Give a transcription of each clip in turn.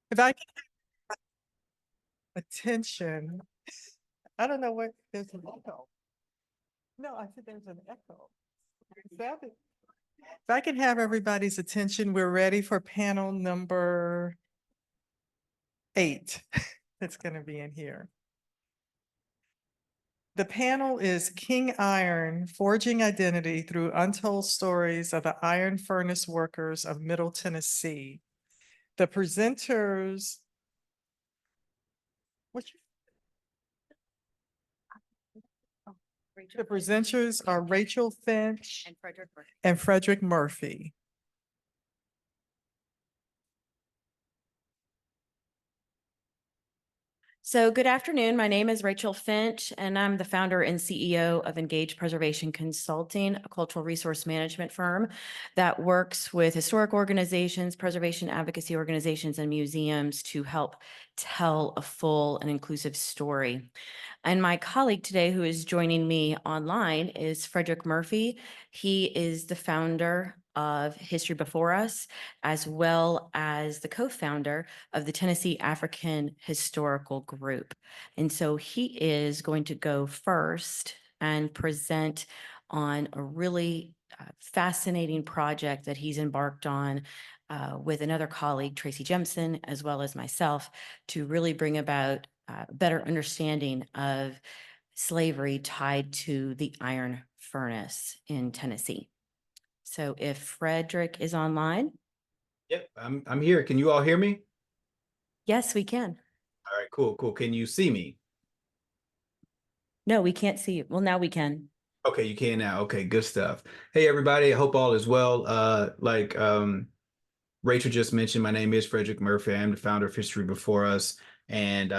If I can attention, I don't know what, there's an echo. No, I said there's an echo. Is that it? If I can have everybody's attention, we're ready for panel number 8 that's going to be in here. The panel is King Iron, Forging Identity Through Untold Stories of the Iron Furnace Workers of Middle Tennessee. The presenters, the presenters are Rachael Finch and Frederick Murphy. So good afternoon. My name is Rachael Finch, and I'm the founder and CEO of Engage Preservation Consulting, a cultural resource management firm that works with historic organizations, preservation advocacy organizations, and museums to help tell a full and inclusive story. And my colleague today who is joining me online is Frederick Murphy. He is the founder of History Before Us, as well as the co-founder of the Tennessee African Historical Group. And so he is going to go first and present on a really fascinating project that he's embarked on with another colleague, Tracy Jemison, as well as myself, to really bring about better understanding of slavery tied to the iron furnace in Tennessee. So if Frederick is online. Yep, I'm here. Can you all hear me? Yes, we can. All right, cool. Can you see me? No, we can't see you. Well, now we can. Okay, you can now. Okay, good stuff. Hey, everybody. I hope all is well. Rachel just mentioned, my name is Frederick Murphy. I am the founder of History Before Us, and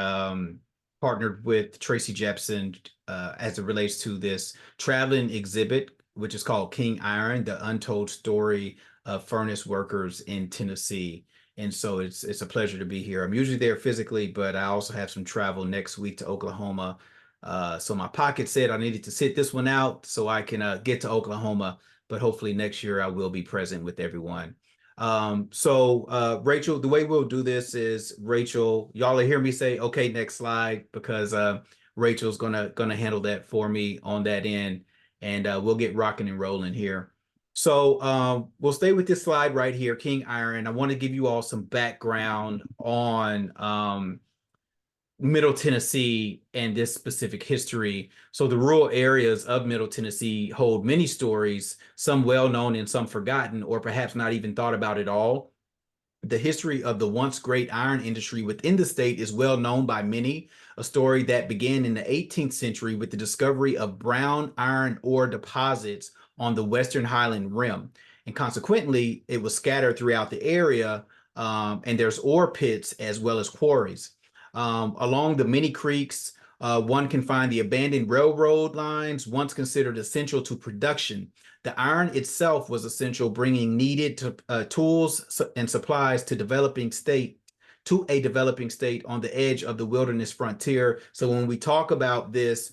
partnered with Tracy Jepson as it relates to this traveling exhibit, which is called King Iron, the Untold Story of Furnace Workers in Tennessee. And so it's a pleasure to be here. I'm usually there physically, but I also have some travel next week to Oklahoma. So my pocket said I needed to sit this one out so I can get to Oklahoma, but hopefully next year I will be present with everyone. Rachel, the way we'll do this is Rachel, y'all will hear me say, okay, next slide, because Rachel's gonna handle that for me on that end, and we'll get rocking and rolling here. So we'll stay with this slide right here, King Iron. I want to give you all some background on Middle Tennessee and this specific history. So the rural areas of Middle Tennessee hold many stories, some well known and some forgotten, or perhaps not even thought about at all. The history of the once great iron industry within the state is well known by many, a story that began in the 18th century with the discovery of brown iron ore deposits on the Western Highland Rim. And consequently, it was scattered throughout the area, and there's ore pits as well as quarries. Along the many creeks, one can find the abandoned railroad lines, once considered essential to production. The iron itself was essential, bringing needed tools and supplies to a developing state on the edge of the wilderness frontier. So when we talk about this,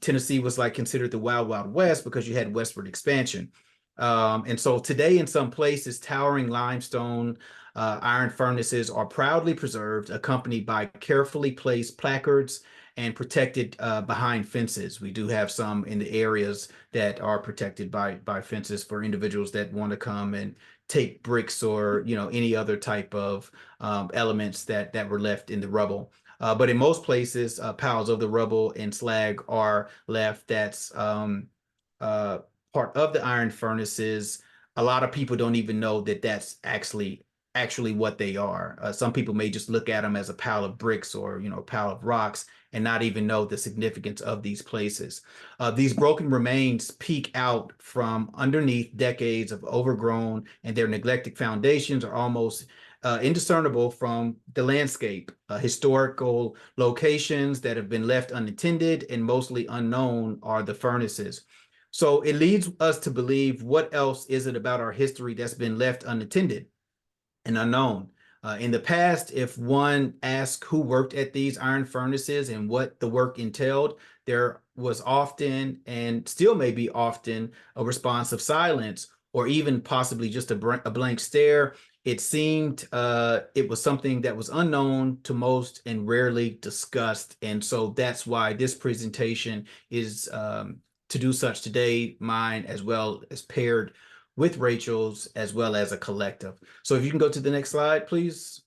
Tennessee was like considered the Wild Wild West because you had westward expansion. And so today in some places, towering limestone iron furnaces are proudly preserved, accompanied by carefully placed placards and protected behind fences. We do have some in the areas that are protected by fences for individuals that want to come and take bricks or any other type of elements that were left in the rubble. But in most places, piles of the rubble and slag are left. That's part of the iron furnaces. A lot of people don't even know that that's actually what they are. Some people may just look at them as a pile of bricks or a pile of rocks and not even know the significance of these places. These broken remains peek out from underneath decades of overgrown, and their neglected foundations are almost indiscernible from the landscape. Historical locations that have been left unattended and mostly unknown are the furnaces. So it leads us to believe, what else is it about our history that's been left unattended and unknown? In the past, if one asked who worked at these iron furnaces and what the work entailed, there was often, and still may be often, a response of silence, or even possibly just a blank stare. it seemed it was something that was unknown to most and rarely discussed. And so that's why this presentation is to do such today, mine as well as paired with Rachel's, as well as a collective. So if you can go to the next slide, please.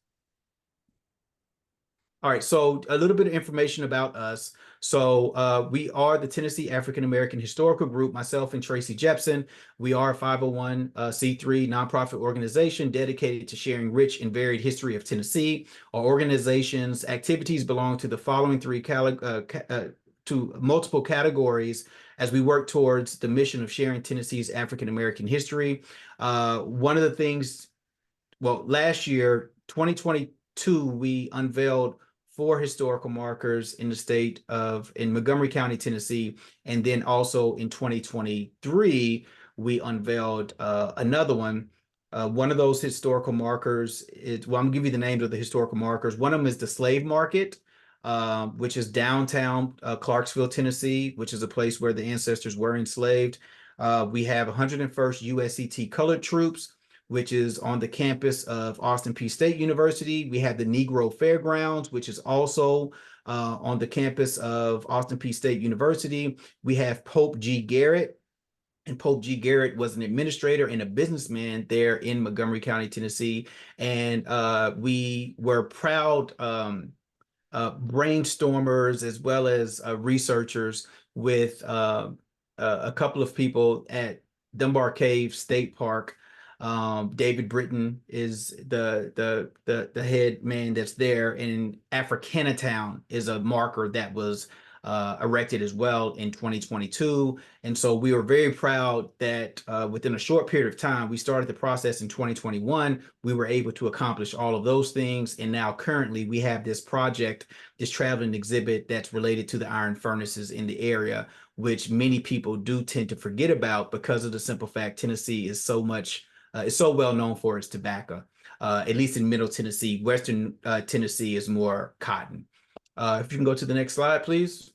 All right, so a little bit of information about us. So we are the Tennessee African American Historical Group, myself and Tracy Jepson. We are a 501c3 nonprofit organization dedicated to sharing rich and varied history of Tennessee. Our organization's activities belong to the following to multiple categories as we work towards the mission of sharing Tennessee's African American history. One of the things, well, last year, 2022, we unveiled 4 historical markers in the state of, in Montgomery County, Tennessee. And then also in 2023, we unveiled another one. One of those historical markers is, well, I'm gonna give you the names of the historical markers. One of them is the slave market, which is downtown Clarksville, Tennessee, which is a place where the ancestors were enslaved. We have 101st USCT Colored Troops, which is on the campus of Austin Peay State University. We have the Negro Fairgrounds, which is also on the campus of Austin Peay State University. We have Pope G. Garrett, and Pope G. Garrett was an administrator and a businessman there in Montgomery County, Tennessee. And we were proud brainstormers as well as researchers with a couple of people at Dunbar Cave State Park. David Britton is the head man that's there, and Africanatown is a marker that was erected as well in 2022. And so we were very proud that within a short period of time, we started the process in 2021. We were able to accomplish all of those things. And now currently we have this project, this traveling exhibit that's related to the iron furnaces in the area, which many people do tend to forget about because of the simple fact Tennessee is so much it's so well known for its tobacco, at least in Middle Tennessee. Western Tennessee is more cotton. If you can go to the next slide, please.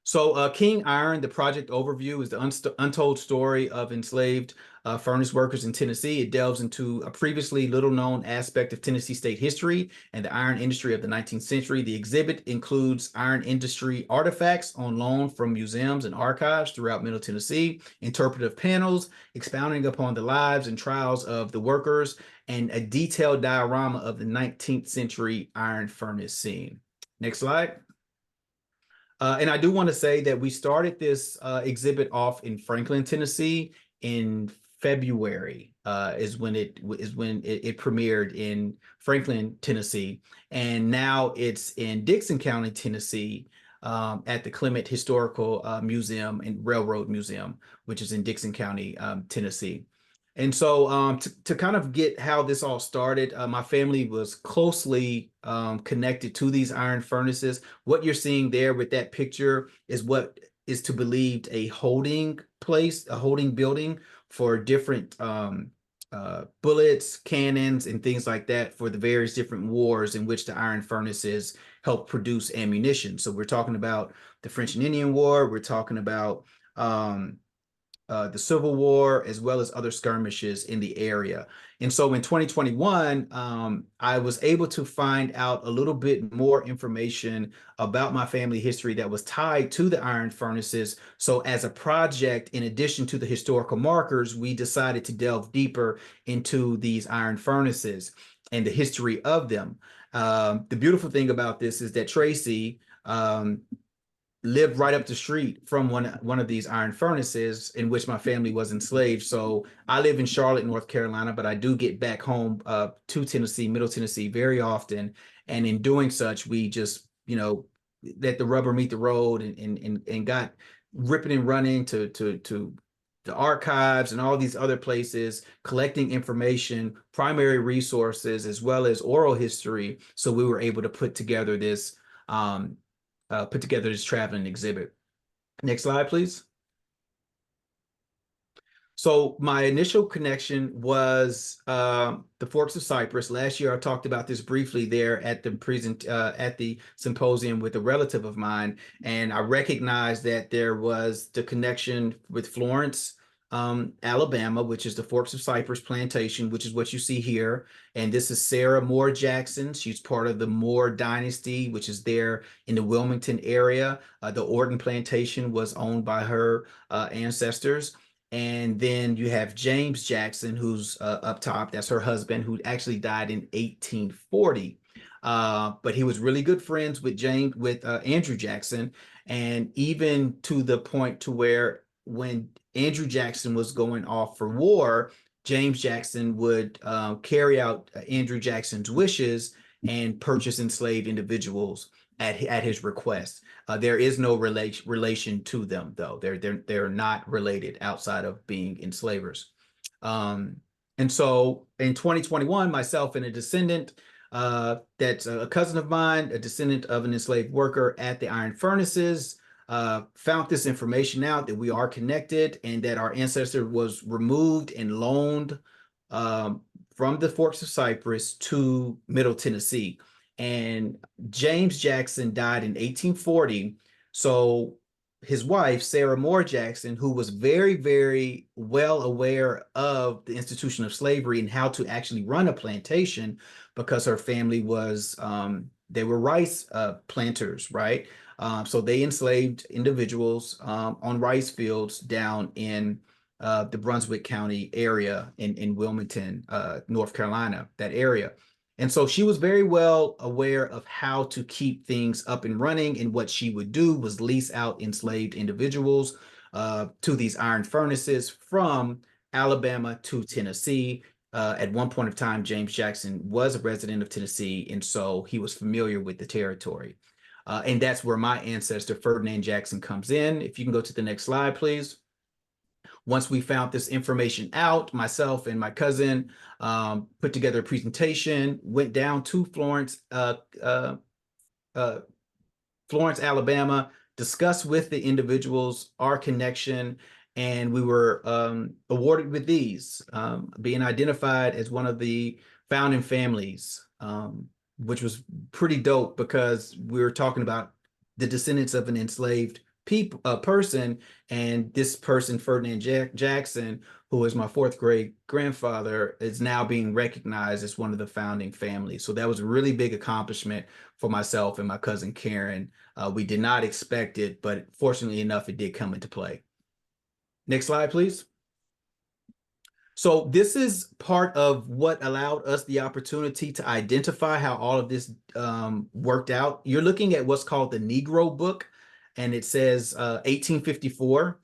So King Iron, the project overview, is the untold story of enslaved furnace workers in Tennessee. It delves into a previously little known aspect of Tennessee state history and the iron industry of the 19th century. The exhibit includes iron industry artifacts on loan from museums and archives throughout Middle Tennessee, interpretive panels expounding upon the lives and trials of the workers, and a detailed diorama of the 19th century iron furnace scene. Next slide. And I do want to say that we started this exhibit off in Franklin, Tennessee in February is when it premiered in Franklin, Tennessee. And now it's in Dickson County, Tennessee at the Clement Historical Museum and Railroad Museum, which is in Dickson County, Tennessee. And so to kind of get how this all started, my family was closely connected to these iron furnaces. What you're seeing there with that picture is what is to believed a holding place, a holding building for different bullets, cannons, and things like that for the various different wars in which the iron furnaces helped produce ammunition. So we're talking about the French and Indian War. We're talking about the Civil War, as well as other skirmishes in the area. And so in 2021, I was able to find out a little bit more information about my family history that was tied to the iron furnaces. So as a project, in addition to the historical markers, we decided to delve deeper into these iron furnaces and the history of them. The beautiful thing about this is that Tracy lived right up the street from one of these iron furnaces in which my family was enslaved. So I live in Charlotte, North Carolina, but I do get back home to Tennessee, Middle Tennessee very often. And in doing such, we just, you know, let the rubber meet the road and got ripping and running to the archives and all these other places, collecting information, primary resources, as well as oral history. So we were able to put together this traveling exhibit. Next slide, please. So my initial connection was the Forks of Cypress. Last year, I talked about this briefly there at the symposium with a relative of mine, and I recognized that there was the connection with Florence Alabama, which is the Forks of Cypress plantation, which is what you see here. And this is Sarah Moore Jackson. She's part of the Moore dynasty, which is there in the Wilmington area. The Orton plantation was owned by her ancestors. And then you have James Jackson, who's up top. That's her husband, who actually died in 1840. But he was really good friends with Andrew Jackson, and even to the point to where when Andrew Jackson was going off for war, James Jackson would carry out Andrew Jackson's wishes and purchase enslaved individuals at his request. There is no relation to them, though. They're not related outside of being enslavers. And so in 2021, myself and a descendant, that's a cousin of mine, a descendant of an enslaved worker at the iron furnaces, found this information out that we are connected and that our ancestor was removed and loaned from the Forks of Cypress to Middle Tennessee. And James Jackson died in 1840. So his wife, Sarah Moore Jackson, who was very, very well aware of the institution of slavery and how to actually run a plantation, because her family was, they were rice planters, right? So they enslaved individuals on rice fields down in the Brunswick County area in Wilmington, North Carolina, that area. And so she was very well aware of how to keep things up and running. And what she would do was lease out enslaved individuals to these iron furnaces from Alabama to Tennessee. At one point of time, James Jackson was a resident of Tennessee, and so he was familiar with the territory. And that's where my ancestor, Ferdinand Jackson, comes in. If you can go to the next slide, please. Once we found this information out, myself and my cousin put together a presentation, went down to Florence, Alabama, discussed with the individuals our connection, and we were awarded with these, being identified as one of the founding families, which was pretty dope because we were talking about the descendants of an enslaved person, and this person, Ferdinand Jackson, who is my fourth great grandfather, is now being recognized as one of the founding families. So that was a really big accomplishment for myself and my cousin Karen. We did not expect it, but fortunately enough, it did come into play. Next slide, please. So this is part of what allowed us the opportunity to identify how all of this worked out. You're looking at what's called the Negro Book, and it says 1854.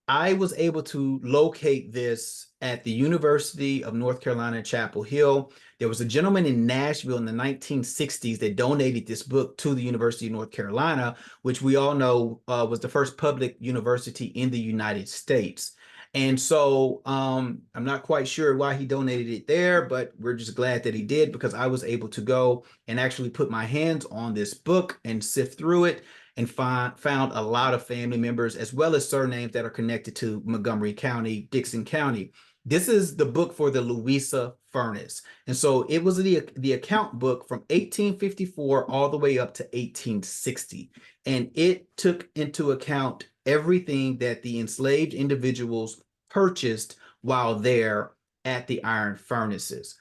I was able to locate this at the University of North Carolina, Chapel Hill. There was a gentleman in Nashville in the 1960s that donated this book to the University of North Carolina, which we all know was the first public university in the United States. And so I'm not quite sure why he donated it there, but we're just glad that he did, because I was able to go and actually put my hands on this book and sift through it and found a lot of family members, as well as surnames that are connected to Montgomery County, Dickson County. This is the book for the Louisa Furnace. And so it was the account book from 1854 all the way up to 1860. And it took into account everything that the enslaved individuals purchased while there at the iron furnaces.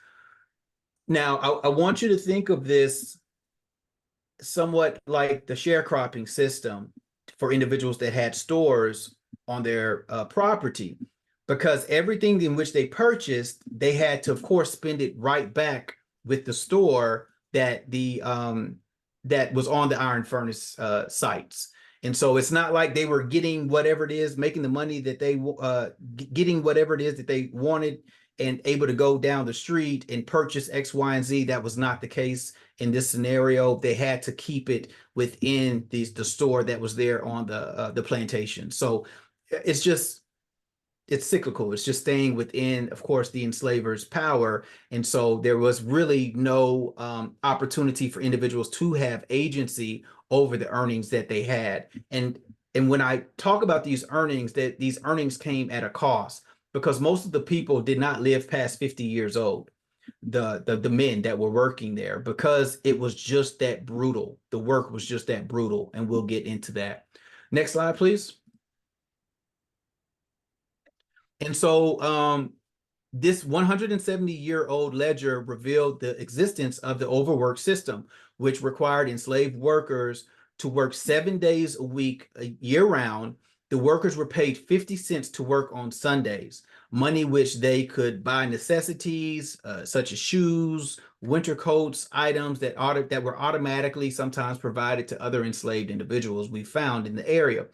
Now, I want you to think of this somewhat like the sharecropping system for individuals that had stores on their property, because everything in which they purchased, they had to, of course, spend it right back with the store that that was on the iron furnace sites. And so it's not like they were getting whatever it is, making the money that they getting whatever it is that they wanted and able to go down the street and purchase X, Y, and Z. That was not the case in this scenario. They had to keep it within the store that was there on the plantation. So it's cyclical. It's just staying within, of course, the enslaver's power. And so there was really no opportunity for individuals to have agency over the earnings that they had. And when I talk about these earnings, that these earnings came at a cost, because most of the people did not live past 50 years old, the men that were working there, because it was just that brutal. The work was just that brutal, and we'll get into that. Next slide, please. And so this 170-year-old ledger revealed the existence of the overwork system, which required enslaved workers to work 7 days a week, year-round. The workers were paid 50 cents to work on Sundays, money which they could buy necessities such as shoes, winter coats, items that were automatically sometimes provided to other enslaved individuals we found in the area.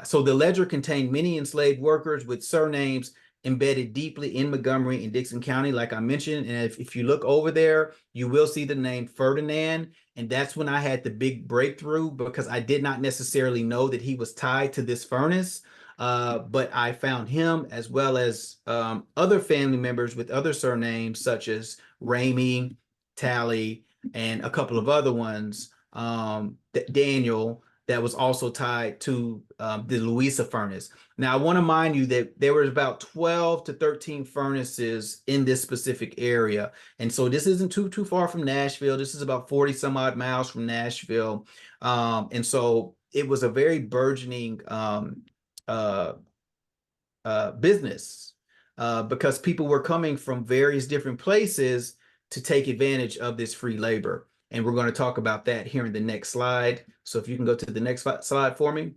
So the ledger contained many enslaved workers with surnames embedded deeply in Montgomery and Dixon County, like I mentioned. And if you look over there, you will see the name Ferdinand. And that's when I had the big breakthrough, because I did not necessarily know that he was tied to this furnace. But I found him, as well as other family members with other surnames, such as Ramey, Tally, and a couple of other ones, Daniel, that was also tied to the Louisa furnace. Now, I want to mind you that there were about 12 to 13 furnaces in this specific area. And so this isn't too far from Nashville. This is about 40 some odd miles from Nashville. And so it was a very burgeoning business because people were coming from various different places to take advantage of this free labor. And we're going to talk about that here in the next slide. So if you can go to the next slide for me.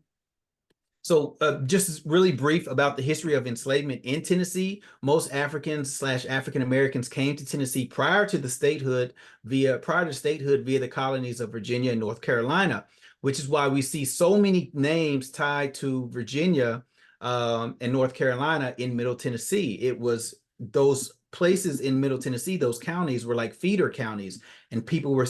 So just really brief about the history of enslavement in Tennessee. Most Africans / African Americans came to Tennessee prior to statehood via the colonies of Virginia and North Carolina, which is why we see so many names tied to Virginia and North Carolina in Middle Tennessee. It was those places in Middle Tennessee, those counties were like feeder counties, and people were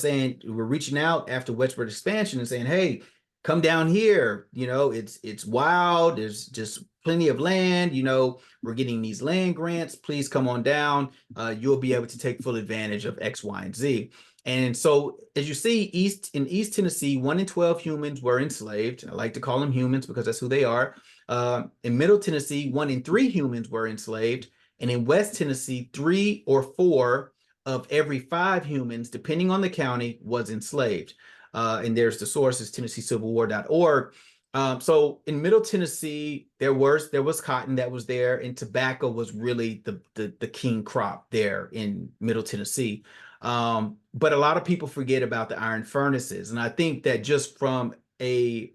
reaching out after westward expansion and saying, hey, come down here, you know, it's wild, there's just plenty of land, you know, we're getting these land grants, please come on down, you'll be able to take full advantage of X, Y, and Z. And so as you see, in East Tennessee, 1 in 12 humans were enslaved. I like to call them humans because that's who they are. In Middle Tennessee, 1 in 3 humans were enslaved. And in West Tennessee, 3 or 4 of every 5 humans, depending on the county, was enslaved. And there's the sources, TennesseeCivilWar.org. So in Middle Tennessee, there was cotton that was there, and tobacco was really the king crop there in Middle Tennessee. But a lot of people forget about the iron furnaces. And I think that just from a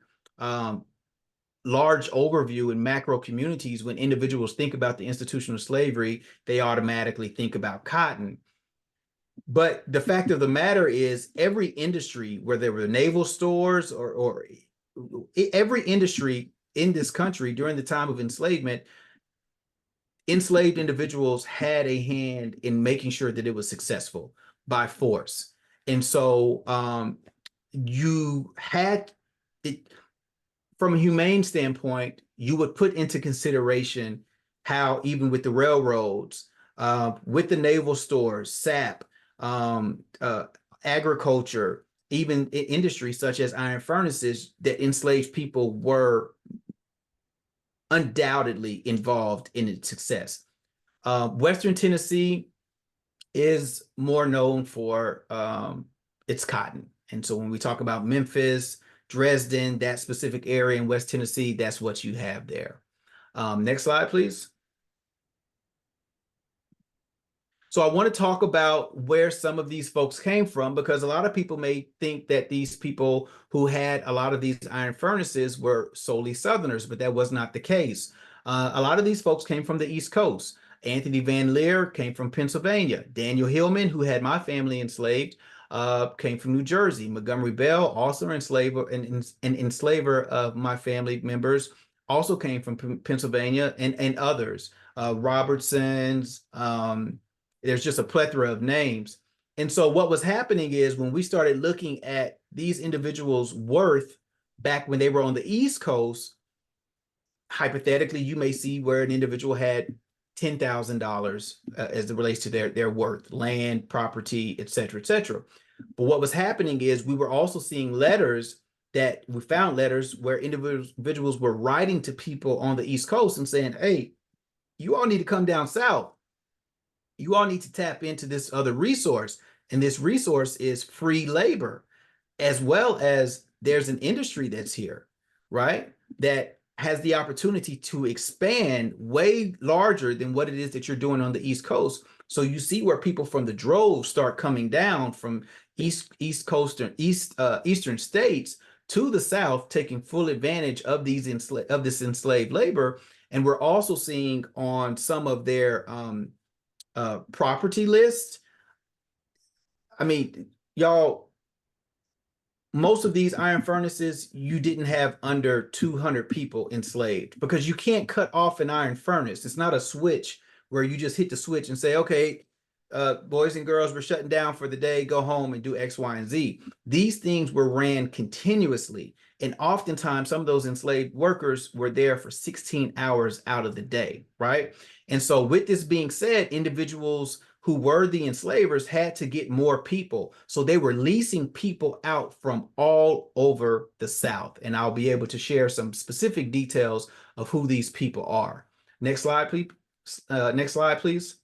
large overview in macro communities, when individuals think about the institution of slavery, they automatically think about cotton. But the fact of the matter is, every industry, whether they were naval stores or every industry in this country during the time of enslavement, enslaved individuals had a hand in making sure that it was successful by force. And so you had it. From a humane standpoint, you would put into consideration how, even with the railroads, with the naval stores, SAP, agriculture, even industries such as iron furnaces, that enslaved people were undoubtedly involved in its success. Western Tennessee is more known for its cotton. And so when we talk about Memphis, Dresden, that specific area in West Tennessee, that's what you have there. Next slide, please. So I want to talk about where some of these folks came from, because a lot of people may think that these people who had a lot of these iron furnaces were solely Southerners, but that was not the case. A lot of these folks came from the East Coast. Anthony Van Leer came from Pennsylvania. Daniel Hillman, who had my family enslaved, came from New Jersey. Montgomery Bell, also an enslaver of my family members, also came from Pennsylvania, and others. Robertsons, there's just a plethora of names. And so what was happening is, when we started looking at these individuals' worth back when they were on the East Coast, hypothetically, you may see where an individual had $10,000 as it relates to their worth, land, property, et cetera, et cetera. But what was happening is, we were also seeing we found letters where individuals were writing to people on the East Coast and saying, hey, you all need to come down south. You all need to tap into this other resource. And this resource is free labor, as well as there's an industry that's here, right? That has the opportunity to expand way larger than what it is that you're doing on the East Coast. So you see where people from the droves start coming down from eastern states to the South, taking full advantage of this enslaved labor. And we're also seeing on some of their property lists. I mean, y'all, most of these iron furnaces, you didn't have under 200 people enslaved, because you can't cut off an iron furnace. It's not a switch where you just hit the switch and say, okay, boys and girls, we're shutting down for the day, go home and do X, Y, and Z. These things were ran continuously. And oftentimes some of those enslaved workers were there for 16 hours out of the day, right? And so with this being said, individuals who were the enslavers had to get more people. So they were leasing people out from all over the South. And I'll be able to share some specific details of who these people are. Next slide, please. Next slide, please.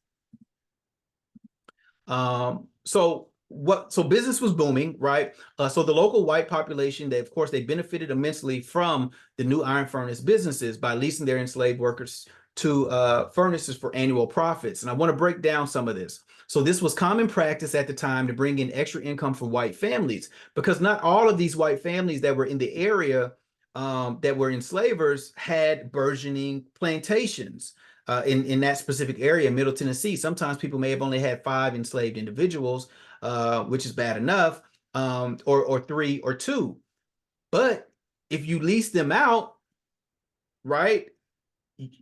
So business was booming, right? So the local white population, they, of course, they benefited immensely from the new iron furnace businesses by leasing their enslaved workers to furnaces for annual profits. And I want to break down some of this. So this was common practice at the time to bring in extra income for white families, because not all of these white families that were in the area that were enslavers had burgeoning plantations. In that specific area, Middle Tennessee, sometimes people may have only had 5 enslaved individuals, which is bad enough, or 3 or 2. But if you lease them out, right,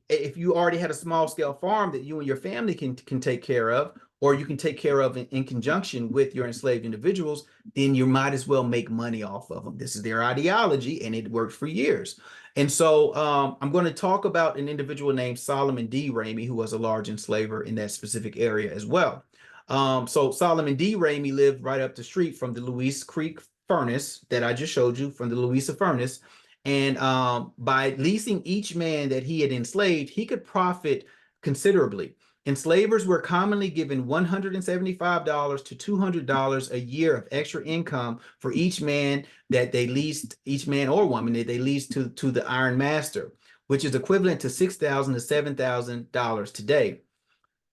if you already had a small scale farm that you and your family can take care of, or you can take care of in conjunction with your enslaved individuals, then you might as well make money off of them. This is their ideology, and it worked for years. And so I'm going to talk about an individual named Solomon D. Ramey, who was a large enslaver in that specific area as well. So Solomon D. Ramey lived right up the street from the Louisa Creek furnace that I just showed you, from the Louisa furnace. And by leasing each man that he had enslaved, he could profit considerably. Enslavers were commonly given $175 to $200 a year of extra income for each man that they leased, each man or woman that they leased to the iron master, which is equivalent to $6,000 to $7,000 today.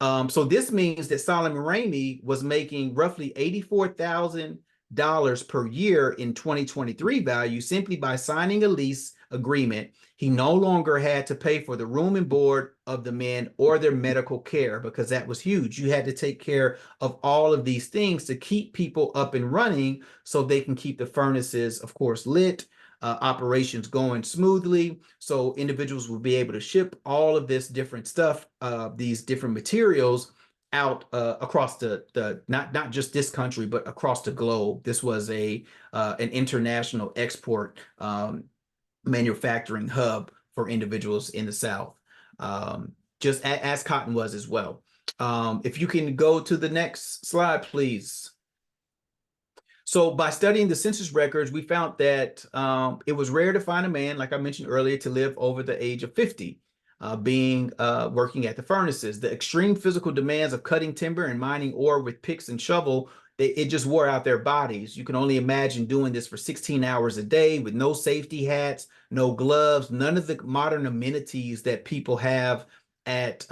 So this means that Solomon Ramey was making roughly $84,000 per year in 2023 value simply by signing a lease agreement. He no longer had to pay for the room and board of the men or their medical care, because that was huge. You had to take care of all of these things to keep people up and running so they can keep the furnaces, of course, lit, operations going smoothly. So individuals will be able to ship all of this different stuff, these different materials out across the not just this country, but across the globe. This was an international export manufacturing hub for individuals in the South, just as cotton was as well. If you can go to the next slide, please. So by studying the census records, we found that it was rare to find a man, like I mentioned earlier, to live over the age of 50. Working at the furnaces. The extreme physical demands of cutting timber and mining ore with picks and shovel, it just wore out their bodies. You can only imagine doing this for 16 hours a day with no safety hats, no gloves, none of the modern amenities that people have at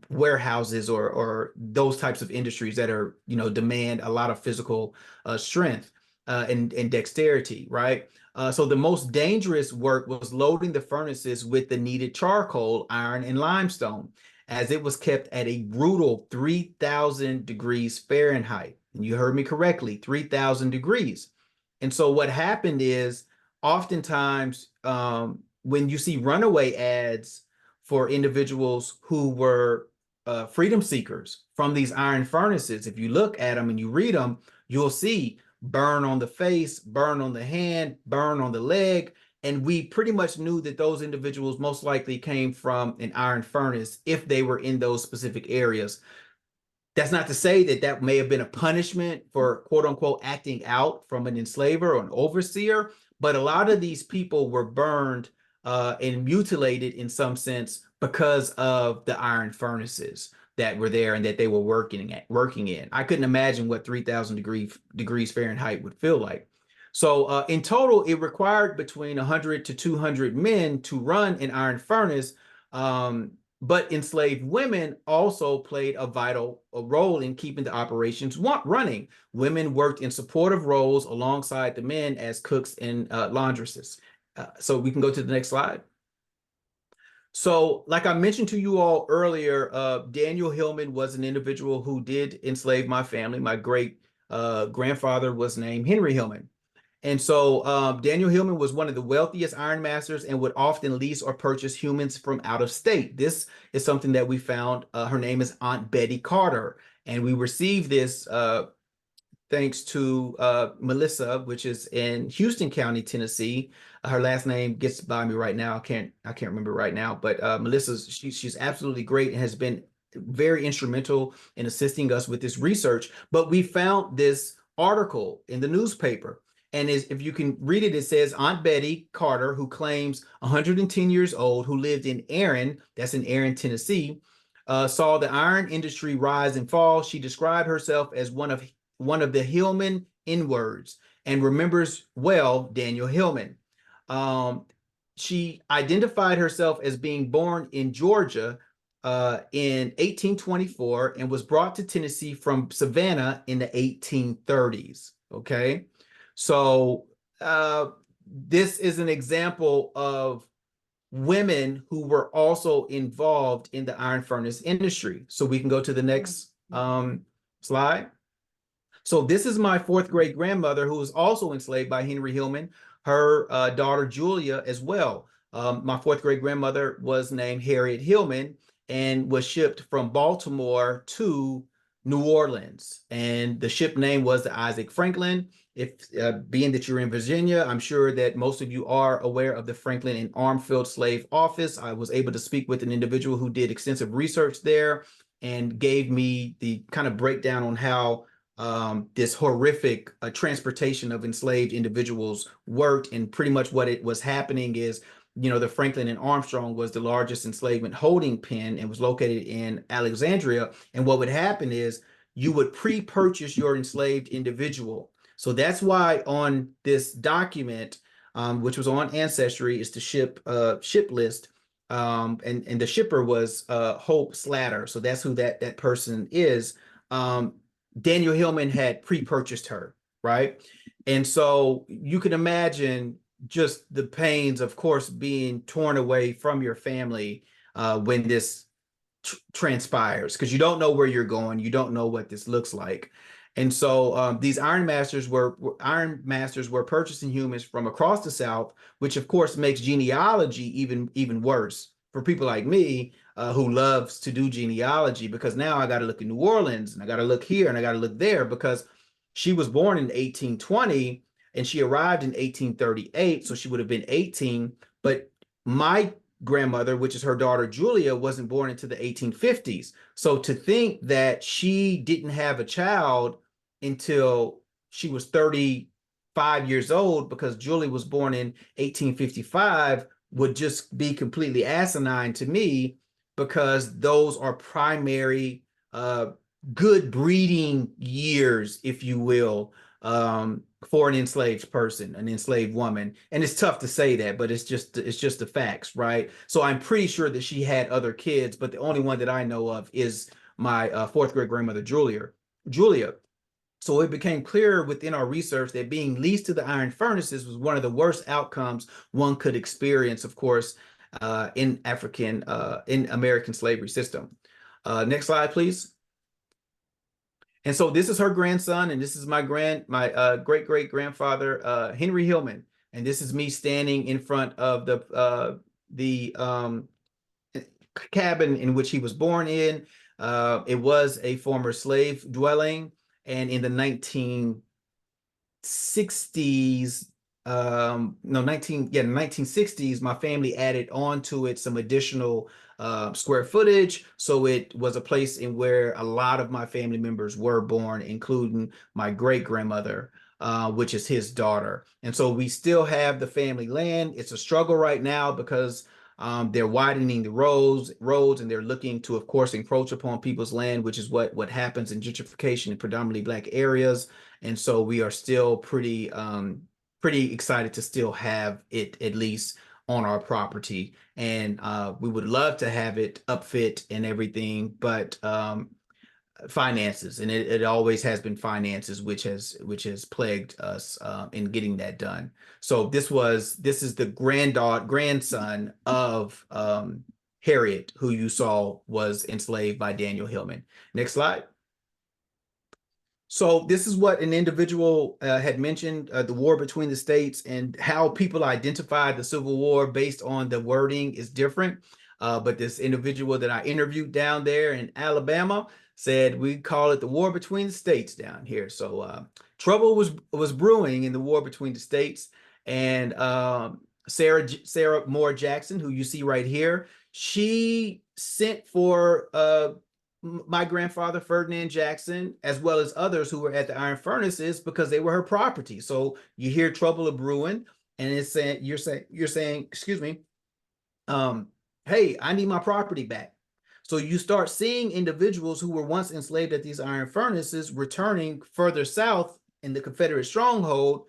warehouses or those types of industries that are, demand a lot of physical strength and dexterity, right? So the most dangerous work was loading the furnaces with the needed charcoal, iron, and limestone, as it was kept at a brutal 3,000 degrees Fahrenheit. And you heard me correctly, 3,000 degrees. And so what happened is, oftentimes when you see runaway ads for individuals who were freedom seekers from these iron furnaces, if you look at them and you read them, you'll see burn on the face, burn on the hand, burn on the leg. And we pretty much knew that those individuals most likely came from an iron furnace if they were in those specific areas. That's not to say that that may have been a punishment for quote unquote acting out from an enslaver or an overseer, but a lot of these people were burned and mutilated in some sense because of the iron furnaces that were there and that they were working in. I couldn't imagine what 3,000 degrees Fahrenheit would feel like. So in total, it required between 100 to 200 men to run an iron furnace. But enslaved women also played a vital role in keeping the operations running. Women worked in supportive roles alongside the men as cooks and laundresses. So we can go to the next slide. So like I mentioned to you all earlier, Daniel Hillman was an individual who did enslave my family. My great grandfather was named Henry Hillman. And so Daniel Hillman was one of the wealthiest ironmasters and would often lease or purchase humans from out of state. This is something that we found. Her name is Aunt Betty Carter. And we received this thanks to Melissa, which is in Houston County, Tennessee. Her last name gets by me right now. I can't remember right now, but Melissa's she's absolutely great and has been very instrumental in assisting us with this research. But we found this article in the newspaper. And if you can read it, it says Aunt Betty Carter, who claims 110 years old, who lived in Erin, that's in Erin, Tennessee, saw the iron industry rise and fall. She described herself as one of the Hillman N-words and remembers well Daniel Hillman. She identified herself as being born in Georgia in 1824 and was brought to Tennessee from Savannah in the 1830s. Okay. So this is an example of women who were also involved in the iron furnace industry. So we can go to the next slide. So this is my fourth great grandmother who was also enslaved by Henry Hillman, her daughter Julia as well. My fourth great grandmother was named Harriet Hillman and was shipped from Baltimore to New Orleans. And the ship name was the Isaac Franklin. If being that you're in Virginia, I'm sure that most of you are aware of the Franklin and Armfield Slave Office. I was able to speak with an individual who did extensive research there and gave me the kind of breakdown on how this horrific transportation of enslaved individuals worked. And pretty much what it was happening is, you know, the Franklin and Armstrong was the largest enslavement holding pen and was located in Alexandria. And what would happen is you would pre-purchase your enslaved individual. So that's why on this document, which was on Ancestry, is the ship list. And the shipper was Hope Slatter. So that's who that person is. Daniel Hillman had pre-purchased her, right? And so you can imagine just the pains, of course, being torn away from your family when this transpires, because you don't know where you're going. You don't know what this looks like. And so these ironmasters were purchasing humans from across the South, which of course makes genealogy even worse for people like me who loves to do genealogy, because now I got to look in New Orleans and I got to look here and I got to look there, because she was born in 1820 and she arrived in 1838. So she would have been 18. But my grandmother, which is her daughter Julia, wasn't born into the 1850s. So to think that she didn't have a child until she was 35 years old, because Julie was born in 1855, would just be completely asinine to me, because those are primary good breeding years, if you will, for an enslaved person, an enslaved woman. And it's tough to say that, but it's just the facts, right? So I'm pretty sure that she had other kids, but the only one that I know of is my fourth great grandmother, Julia. So it became clear within our research that being leased to the iron furnaces was one of the worst outcomes one could experience, of course, in American slavery system. Next slide, please. And so this is her grandson, and this is my great great grandfather, Henry Hillman, and this is me standing in front of the cabin in which he was born in. It was a former slave dwelling. And in the 1960s, 1960s, my family added on to it some additional square footage. So it was a place in where a lot of my family members were born, including my great grandmother, which is his daughter. And so we still have the family land. It's a struggle right now because they're widening the roads, and they're looking to, of course, encroach upon people's land, which is what happens in gentrification in predominantly Black areas. And so we are still pretty pretty excited to still have it at least on our property. And we would love to have it upfit and everything, but finances, and it always has been finances which has plagued us in getting that done. So this is the grandson of Harriet, who you saw was enslaved by Daniel Hillman. Next slide. So this is what an individual had mentioned, the war between the states, and how people identify the Civil War based on the wording is different. But this individual that I interviewed down there in Alabama said we call it the war between the states down here. So trouble was brewing in the war between the states. And Sarah Moore Jackson, who you see right here, she sent for my grandfather, Ferdinand Jackson, as well as others who were at the iron furnaces because they were her property. So you hear trouble of brewing, and it's saying, you're saying, excuse me, hey, I need my property back. So you start seeing individuals who were once enslaved at these iron furnaces returning further south in the Confederate stronghold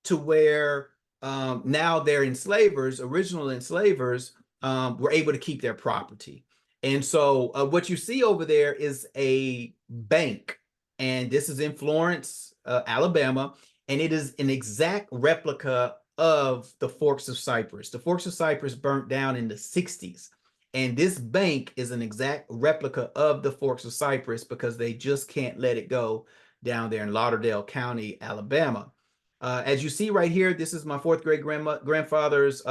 to where now their enslavers, original enslavers, were able to keep their property. And so what you see over there is a bank, and this is in Florence, Alabama, and it is an exact replica of the Forks of Cyprus. The Forks of Cyprus burnt down in the 60s, and this bank is an exact replica of the Forks of Cyprus because they just can't let it go down there in Lauderdale County, Alabama. As you see right here, this is my fourth great grandfather's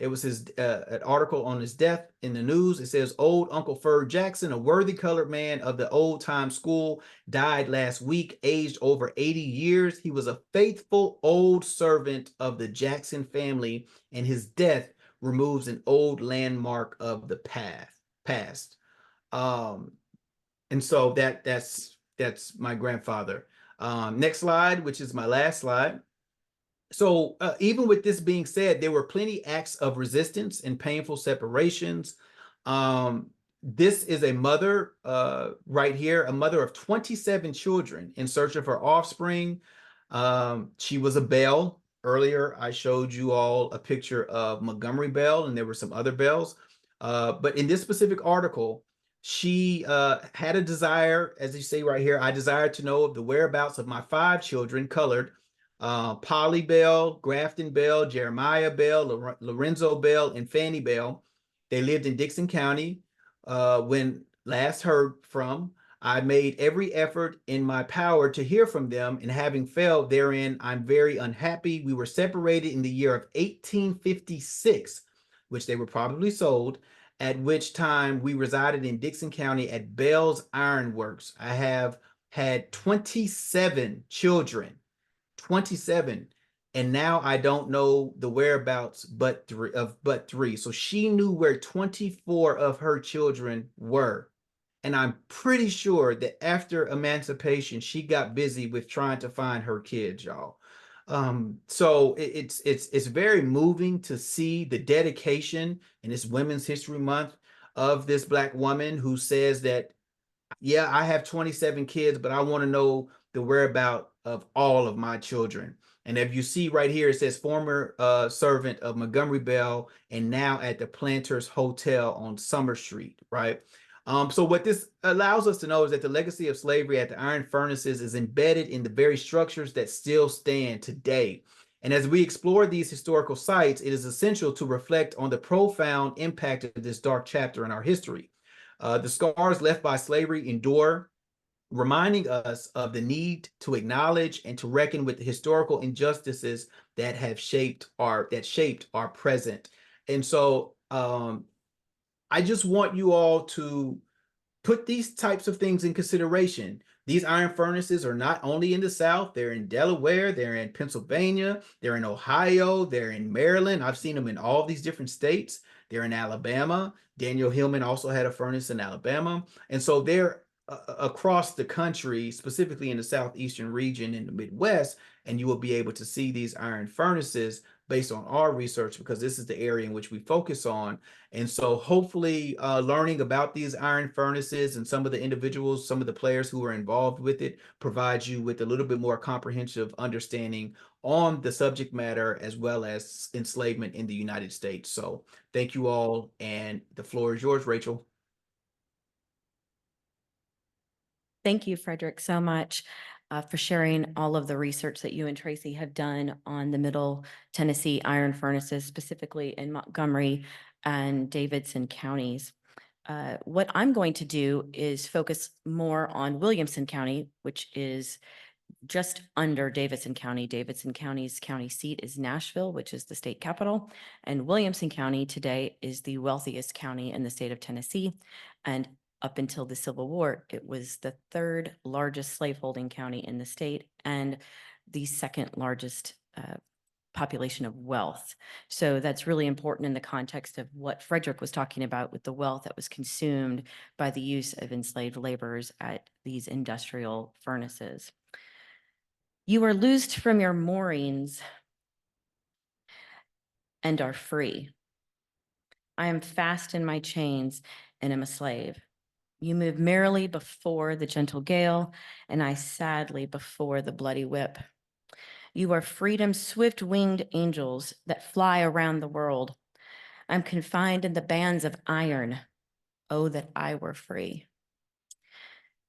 it was his an article on his death in the news. It says, old Uncle Ferd Jackson, a worthy colored man of the old time school, died last week, aged over 80 years. He was a faithful old servant of the Jackson family, and his death removes an old landmark of the past. And so that's my grandfather. Next slide, which is my last slide. So even with this being said, there were plenty acts of resistance and painful separations. This is a mother right here, a mother of 27 children in search of her offspring. She was a belle. Earlier, I showed you all a picture of Montgomery Bell, and there were some other bells. But in this specific article, she had a desire, as you see right here, I desired to know of the whereabouts of my 5 children, colored, Polly Bell, Grafton Bell, Jeremiah Bell, Lorenzo Bell, and Fanny Bell. They lived in Dixon County. When last heard from, I made every effort in my power to hear from them, and having failed therein, I'm very unhappy. We were separated in the year of 1856, which they were probably sold, at which time we resided in Dixon County at Bell's Iron Works. I have had 27 children. 27, and now I don't know the whereabouts but three. So she knew where 24 of her children were, and I'm pretty sure that after emancipation she got busy with trying to find her kids, y'all. So it's very moving to see the dedication in this Women's History Month of this Black woman who says that, yeah, I have 27 kids, but I want to know the whereabouts of all of my children. And if you see right here, it says former servant of Montgomery Bell and now at the Planters Hotel on Summer Street, right? So what this allows us to know is that the legacy of slavery at the iron furnaces is embedded in the very structures that still stand today. And as we explore these historical sites, it is essential to reflect on the profound impact of this dark chapter in our history. The scars left by slavery endure, reminding us of the need to acknowledge and to reckon with the historical injustices that have shaped our present. And so I just want you all to put these types of things in consideration. These iron furnaces are not only in the South, they're in Delaware, they're in Pennsylvania, they're in Ohio, they're in Maryland. I've seen them in all these different states. They're in Alabama. Daniel Hillman also had a furnace in Alabama. And so they're across the country, specifically in the southeastern region in the Midwest, and you will be able to see these iron furnaces based on our research because this is the area in which we focus on. And so hopefully learning about these iron furnaces and some of the individuals, some of the players who are involved with it provides you with a little bit more comprehensive understanding on the subject matter as well as enslavement in the United States. So thank you all, and the floor is yours, Rachel. Thank you, Frederick, so much for sharing all of the research that you and Tracy have done on the Middle Tennessee iron furnaces, specifically in Montgomery and Davidson counties. What I'm going to do is focus more on Williamson County, which is just under Davidson County. Davidson County's county seat is Nashville, which is the state capital. And Williamson County today is the wealthiest county in the state of Tennessee. And up until the Civil War, it was the third largest slaveholding county in the state and the second largest population of wealth. So that's really important in the context of what Frederick was talking about with the wealth that was consumed by the use of enslaved laborers at these industrial furnaces. You are loosed from your moorings and are free. I am fast in my chains and am a slave. You move merrily before the gentle gale, and I sadly before the bloody whip. You are freedom's swift-winged angels that fly around the world. I'm confined in the bands of iron. Oh, that I were free.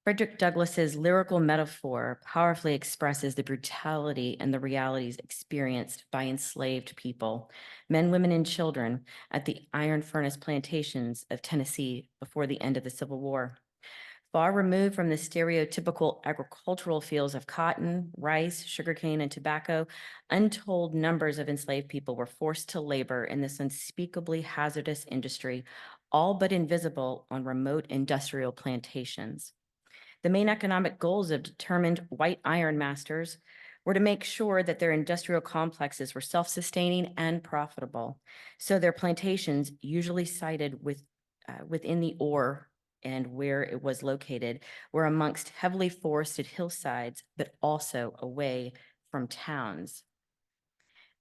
Frederick Douglass's lyrical metaphor powerfully expresses the brutality and the realities experienced by enslaved people, men, women, and children at the iron furnace plantations of Tennessee before the end of the Civil War. Far removed from the stereotypical agricultural fields of cotton, rice, sugarcane, and tobacco, untold numbers of enslaved people were forced to labor in this unspeakably hazardous industry, all but invisible on remote industrial plantations. The main economic goals of determined white ironmasters were to make sure that their industrial complexes were self-sustaining and profitable. So their plantations, usually sited within the ore and where it was located, were amongst heavily forested hillsides, but also away from towns.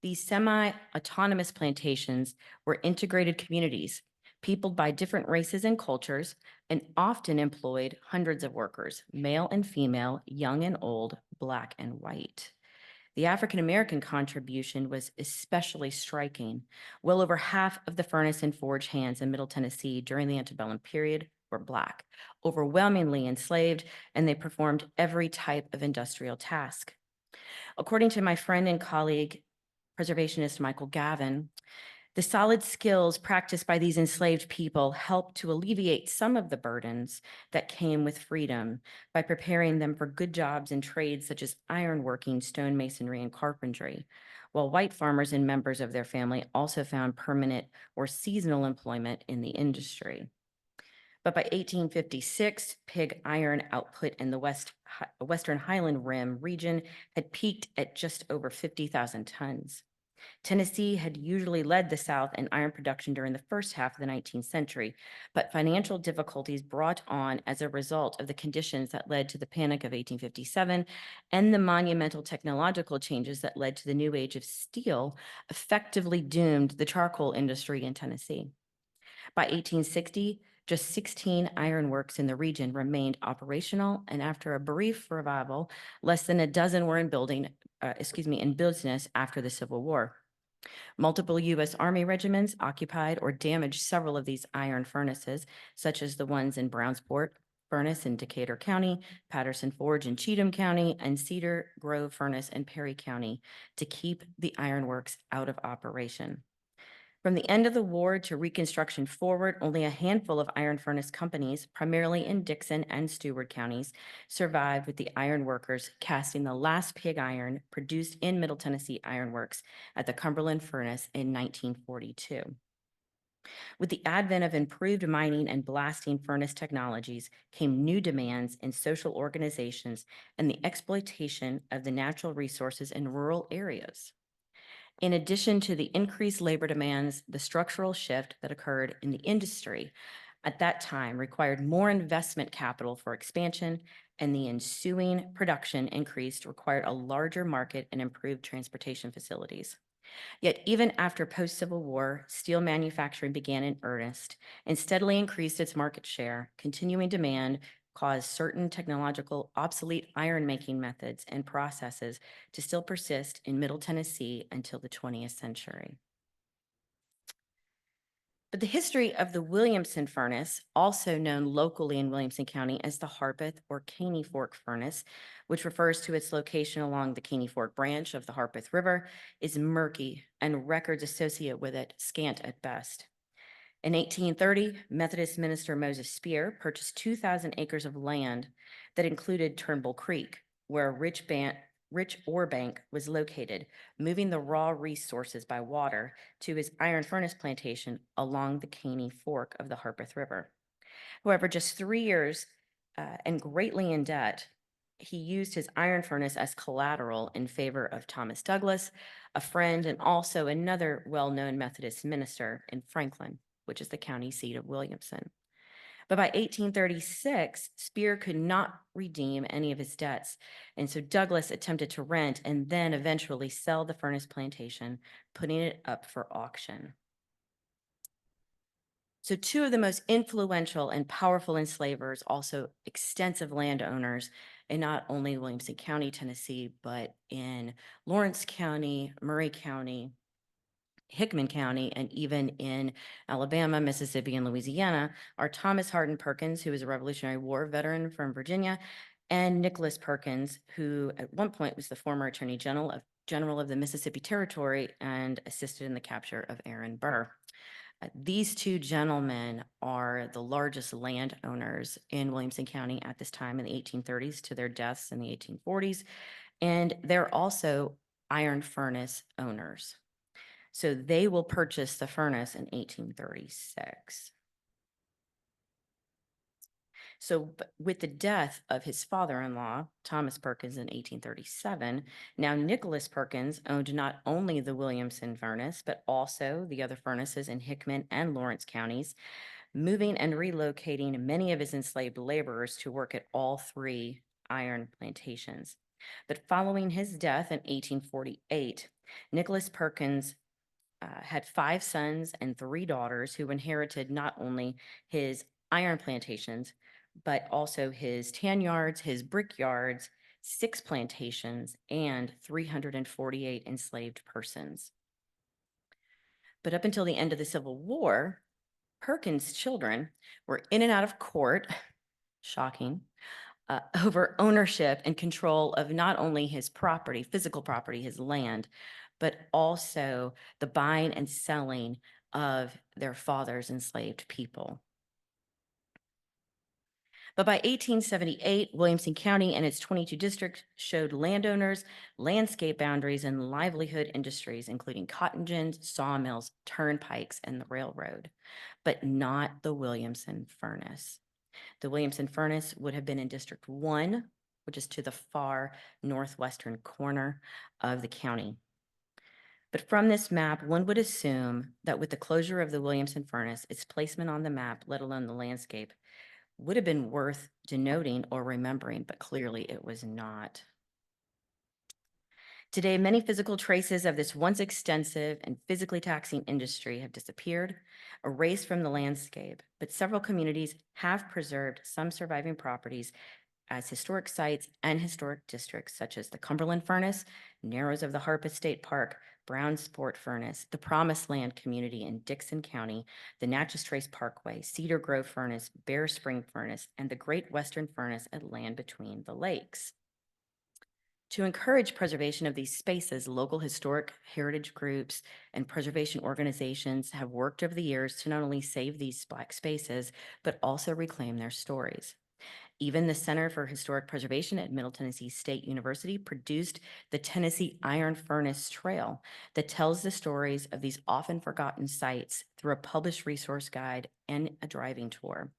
These semi-autonomous plantations were integrated communities, peopled by different races and cultures, and often employed hundreds of workers, male and female, young and old, Black and white. The African-American contribution was especially striking. Well over half of the furnace and forge hands in Middle Tennessee during the antebellum period were Black, overwhelmingly enslaved, and they performed every type of industrial task. According to my friend and colleague, preservationist Michael Gavin, the solid skills practiced by these enslaved people helped to alleviate some of the burdens that came with freedom by preparing them for good jobs in trades such as ironworking, stonemasonry, and carpentry, while white farmers and members of their family also found permanent or seasonal employment in the industry. But by 1856, pig iron output in the Western Highland Rim region had peaked at just over 50,000 tons. Tennessee had usually led the South in iron production during the first half of the 19th century, but financial difficulties brought on as a result of the conditions that led to the Panic of 1857 and the monumental technological changes that led to the new age of steel effectively doomed the charcoal industry in Tennessee. By 1860, just 16 ironworks in the region remained operational, and after a brief revival, less than a dozen were in business after the Civil War. Multiple U.S. Army regiments occupied or damaged several of these iron furnaces, such as the ones in Brownsport Furnace in Decatur County, Patterson Forge in Cheatham County, and Cedar Grove Furnace in Perry County, to keep the ironworks out of operation. From the end of the war to Reconstruction forward, only a handful of iron furnace companies, primarily in Dixon and Stewart counties, survived, with the iron workers casting the last pig iron produced in Middle Tennessee ironworks at the Cumberland Furnace in 1942. With the advent of improved mining and blasting furnace technologies came new demands in social organizations and the exploitation of the natural resources in rural areas. In addition to the increased labor demands, the structural shift that occurred in the industry at that time required more investment capital for expansion, and the ensuing production increased required a larger market and improved transportation facilities. Yet even after post-Civil War, steel manufacturing began in earnest and steadily increased its market share. Continuing demand caused certain technological obsolete iron-making methods and processes to still persist in Middle Tennessee until the 20th century. But the history of the Williamson furnace, also known locally in Williamson County as the Harpeth or Caney Fork furnace, which refers to its location along the Caney Fork branch of the Harpeth River, is murky and records associated with it scant at best. In 1830, Methodist minister Moses Spear purchased 2,000 acres of land that included Turnbull Creek, where a rich ore bank was located, moving the raw resources by water to his iron furnace plantation along the Caney Fork of the Harpeth River. However, just 3 years and greatly in debt, he used his iron furnace as collateral in favor of Thomas Douglas, a friend and also another well-known Methodist minister in Franklin, which is the county seat of Williamson. But by 1836, Spear could not redeem any of his debts, and so Douglas attempted to rent and then eventually sell the furnace plantation, putting it up for auction. So two of the most influential and powerful enslavers, also extensive landowners in not only Williamson County, Tennessee, but in Lawrence County, Murray County, Hickman County, and even in Alabama, Mississippi, and Louisiana, are Thomas Hardin Perkins, who is a Revolutionary War veteran from Virginia, and Nicholas Perkins, who at one point was the former Attorney General of the Mississippi Territory and assisted in the capture of Aaron Burr. These two gentlemen are the largest landowners in Williamson County at this time in the 1830s to their deaths in the 1840s, and they're also iron furnace owners. So they will purchase the furnace in 1836. So with the death of his father-in-law, Thomas Perkins, in 1837, now Nicholas Perkins owned not only the Williamson furnace, but also the other furnaces in Hickman and Lawrence counties, moving and relocating many of his enslaved laborers to work at all three iron plantations. But following his death in 1848, Nicholas Perkins had 5 sons and 3 daughters who inherited not only his iron plantations, but also his tan yards, his brick yards, 6 plantations, and 348 enslaved persons. But up until the end of the Civil War, Perkins' children were in and out of court, shocking, over ownership and control of not only his property, physical property, his land, but also the buying and selling of their father's enslaved people. But by 1878, Williamson County and its 22 districts showed landowners, landscape boundaries, and livelihood industries, including cotton gins, sawmills, turnpikes, and the railroad, but not the Williamson furnace. The Williamson furnace would have been in District 1, which is to the far northwestern corner of the county. But from this map, one would assume that with the closure of the Williamson furnace, its placement on the map, let alone the landscape, would have been worth denoting or remembering, but clearly it was not. Today, many physical traces of this once extensive and physically taxing industry have disappeared, erased from the landscape, but several communities have preserved some surviving properties as historic sites and historic districts, such as the Cumberland Furnace, Narrows of the Harpeth State Park, Brown Sport Furnace, the Promised Land community in Dixon County, the Natchez Trace Parkway, Cedar Grove Furnace, Bear Spring Furnace, and the Great Western Furnace at Land Between the Lakes. To encourage preservation of these spaces, local historic heritage groups and preservation organizations have worked over the years to not only save these Black spaces, but also reclaim their stories. Even the Center for Historic Preservation at Middle Tennessee State University produced the Tennessee Iron Furnace Trail that tells the stories of these often forgotten sites through a published resource guide and a driving tour.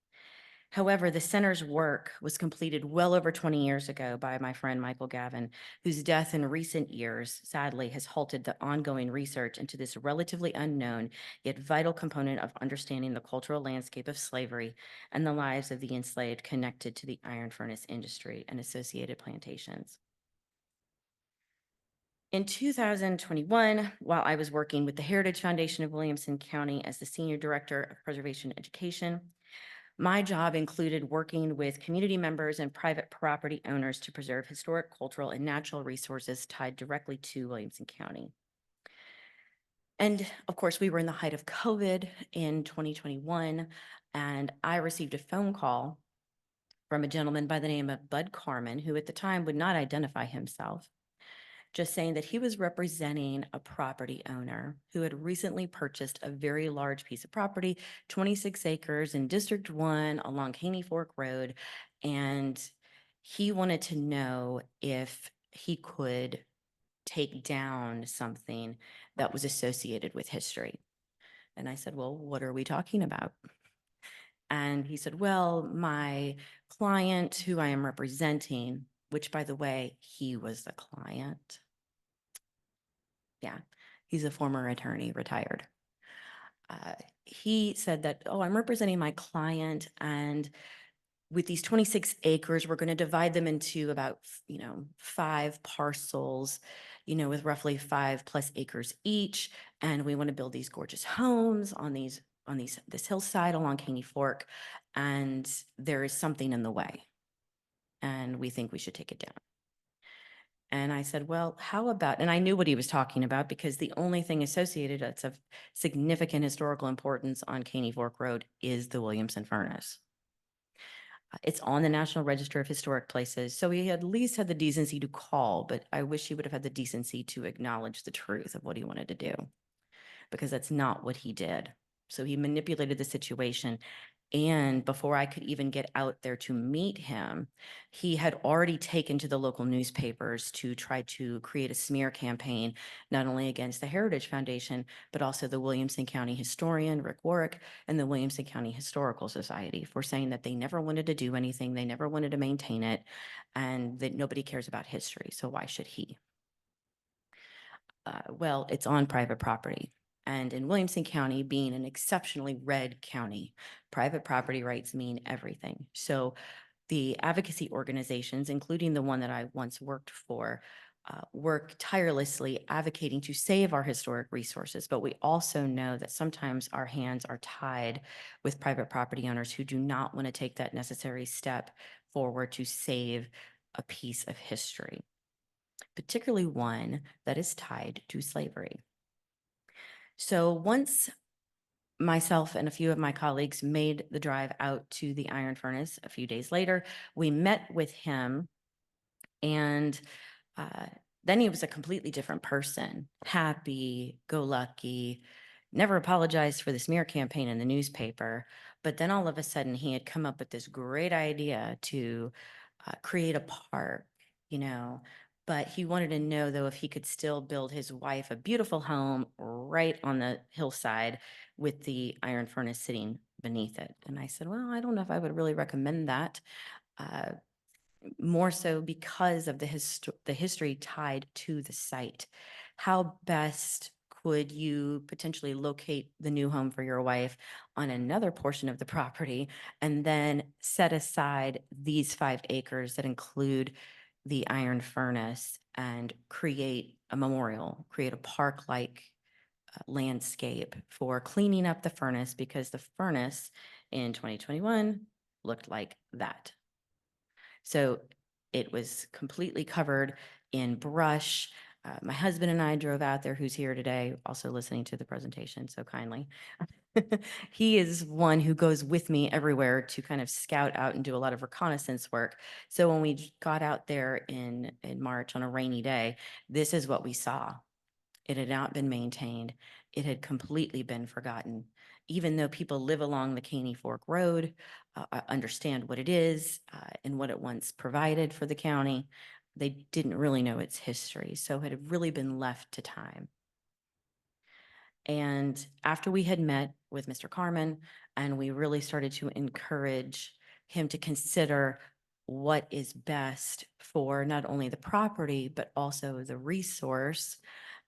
However, the center's work was completed well over 20 years ago by my friend Michael Gavin, whose death in recent years sadly has halted the ongoing research into this relatively unknown yet vital component of understanding the cultural landscape of slavery and the lives of the enslaved connected to the iron furnace industry and associated plantations. In 2021, while I was working with the Heritage Foundation of Williamson County as the Senior Director of Preservation Education, my job included working with community members and private property owners to preserve historic, cultural, and natural resources tied directly to Williamson County. And of course, we were in the height of COVID in 2021, and I received a phone call from a gentleman by the name of Bud Carmen, who at the time would not identify himself, just saying that he was representing a property owner who had recently purchased a very large piece of property, 26 acres in District 1 along Caney Fork Road. And he wanted to know if he could take down something that was associated with history. And I said, well, what are we talking about? And he said, well, my client who I am representing, which by the way, he was the client. Yeah, he's a former attorney, retired. He said that, oh, I'm representing my client, and with these 26 acres, we're going to divide them into about, 5 parcels, with roughly 5+ acres each. And we want to build these gorgeous homes on this hillside along Caney Fork. And there is something in the way. And we think we should take it down. And I said, well, how about, and I knew what he was talking about because the only thing associated that's of significant historical importance on Caney Fork Road is the Williamson furnace. It's on the National Register of Historic Places, so he at least had the decency to call, but I wish he would have had the decency to acknowledge the truth of what he wanted to do, because that's not what he did. So he manipulated the situation. And before I could even get out there to meet him, he had already taken to the local newspapers to try to create a smear campaign, not only against the Heritage Foundation, but also the Williamson County historian, Rick Warwick, and the Williamson County Historical Society, for saying that they never wanted to do anything, they never wanted to maintain it, and that nobody cares about history, so why should he? Well, it's on private property. And in Williamson County, being an exceptionally red county, private property rights mean everything. So the advocacy organizations, including the one that I once worked for, work tirelessly advocating to save our historic resources. But we also know that sometimes our hands are tied with private property owners who do not want to take that necessary step forward to save a piece of history, particularly one that is tied to slavery. So once myself and a few of my colleagues made the drive out to the iron furnace a few days later, we met with him, and then he was a completely different person, happy, go lucky, never apologized for the smear campaign in the newspaper. But then all of a sudden he had come up with this great idea to create a park, but he wanted to know, though, if he could still build his wife a beautiful home right on the hillside with the iron furnace sitting beneath it. And I said, well, I don't know if I would really recommend that. More so because of the history tied to the site. How best could you potentially locate the new home for your wife on another portion of the property and then set aside these 5 acres that include the iron furnace and create a memorial, create a park-like landscape for cleaning up the furnace, because the furnace in 2021 looked like that. So it was completely covered in brush. My husband and I drove out there, who's here today, also listening to the presentation so kindly. He is one who goes with me everywhere to kind of scout out and do a lot of reconnaissance work. So when we got out there in March on a rainy day, this is what we saw. It had not been maintained. It had completely been forgotten. Even though people live along the Caney Fork Road, understand what it is and what it once provided for the county, they didn't really know its history. So it had really been left to time. And after we had met with Mr. Carmen and we really started to encourage him to consider what is best for not only the property, but also the resource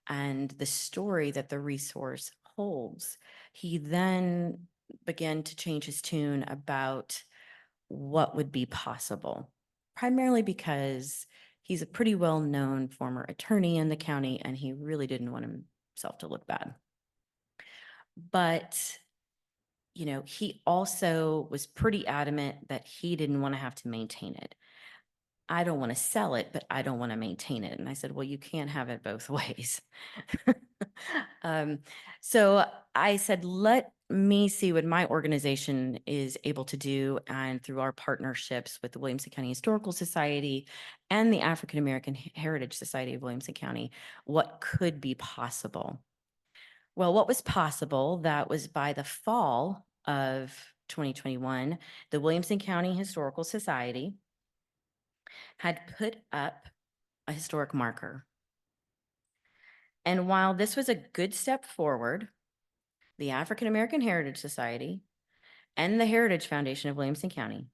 and the story that the resource holds. He then began to change his tune about what would be possible, primarily because he's a pretty well-known former attorney in the county, and he really didn't want himself to look bad. But, you know, he also was pretty adamant that he didn't want to have to maintain it. I don't want to sell it, but I don't want to maintain it. And I said, well, you can't have it both ways. Um, so I said, let me see what my organization is able to do. And through our partnerships with the Williamson County Historical Society and the African American Heritage Society of Williamson County, what could be possible? Well, what was possible, that was by the fall of 2021, the Williamson County Historical Society had put up a historic marker. And while this was a good step forward, the African American Heritage Society and the Heritage Foundation of Williamson County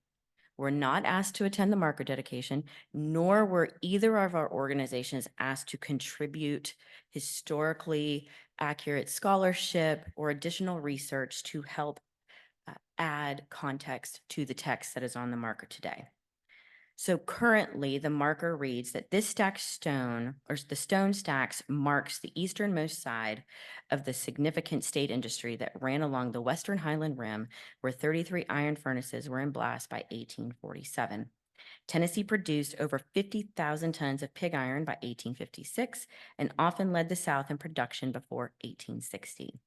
were not asked to attend the marker dedication, nor were either of our organizations asked to contribute historically accurate scholarship or additional research to help add context to the text that is on the marker today. So currently, the marker reads that this stacked stone, or the stone stacks, marks the easternmost side of the significant state industry that ran along the Western Highland Rim, where 33 iron furnaces were in blast by 1847. Tennessee produced over 50,000 tons of pig iron by 1856 and often led the South in production before 1860.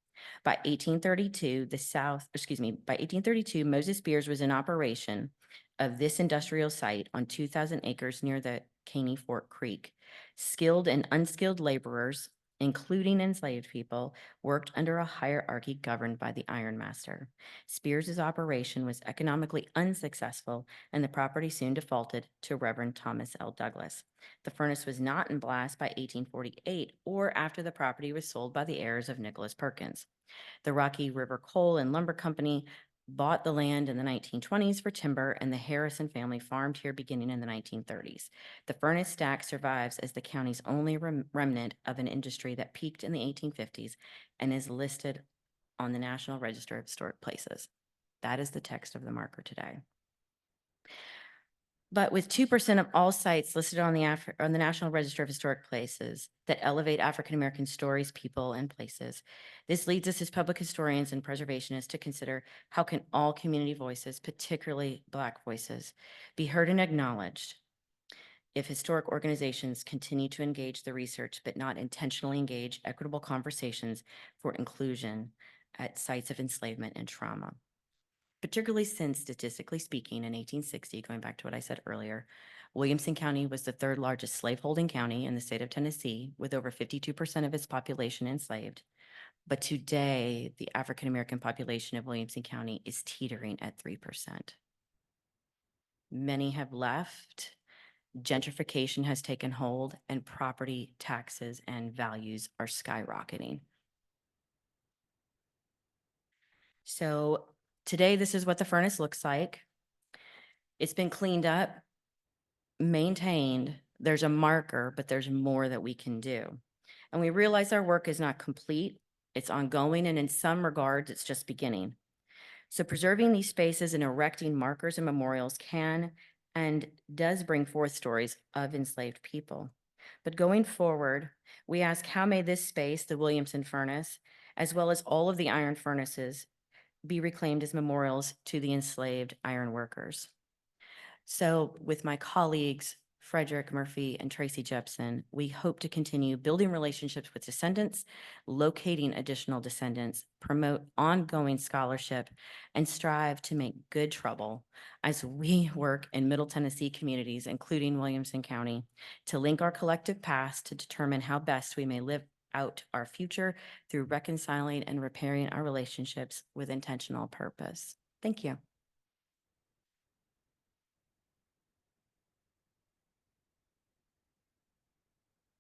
By 1832, by 1832, Moses Spears was in operation of this industrial site on 2,000 acres near the Caney Fork Creek. Skilled and unskilled laborers, including enslaved people, worked under a hierarchy governed by the ironmaster. Spears's operation was economically unsuccessful, and the property soon defaulted to Reverend Thomas L. Douglas. The furnace was not in blast by 1848 or after the property was sold by the heirs of Nicholas Perkins. The Rocky River Coal and Lumber Company bought the land in the 1920s for timber, and the Harrison family farmed here beginning in the 1930s. The furnace stack survives as the county's only remnant of an industry that peaked in the 1850s and is listed on the National Register of Historic Places. That is the text of the marker today. But with 2% of all sites listed on the National Register of Historic Places that elevate African American stories, people, and places, this leads us as public historians and preservationists to consider how can all community voices, particularly Black voices, be heard and acknowledged if historic organizations continue to engage the research but not intentionally engage equitable conversations for inclusion at sites of enslavement and trauma. Particularly since, statistically speaking, in 1860, going back to what I said earlier, Williamson County was the third largest slaveholding county in the state of Tennessee, with over 52% of its population enslaved. But today, the African American population of Williamson County is teetering at 3%. Many have left, gentrification has taken hold, and property taxes and values are skyrocketing. So today, this is what the furnace looks like. It's been cleaned up, maintained. There's a marker, but there's more that we can do. And we realize our work is not complete. It's ongoing, and in some regards, it's just beginning. So preserving these spaces and erecting markers and memorials can and does bring forth stories of enslaved people. But going forward, we ask, how may this space, the Williamson furnace, as well as all of the iron furnaces, be reclaimed as memorials to the enslaved iron workers? So with my colleagues, Frederick Murphy and Tracy Jepson, we hope to continue building relationships with descendants, locating additional descendants, promote ongoing scholarship, and strive to make good trouble as we work in Middle Tennessee communities, including Williamson County, to link our collective past to determine how best we may live out our future through reconciling and repairing our relationships with intentional purpose. Thank you.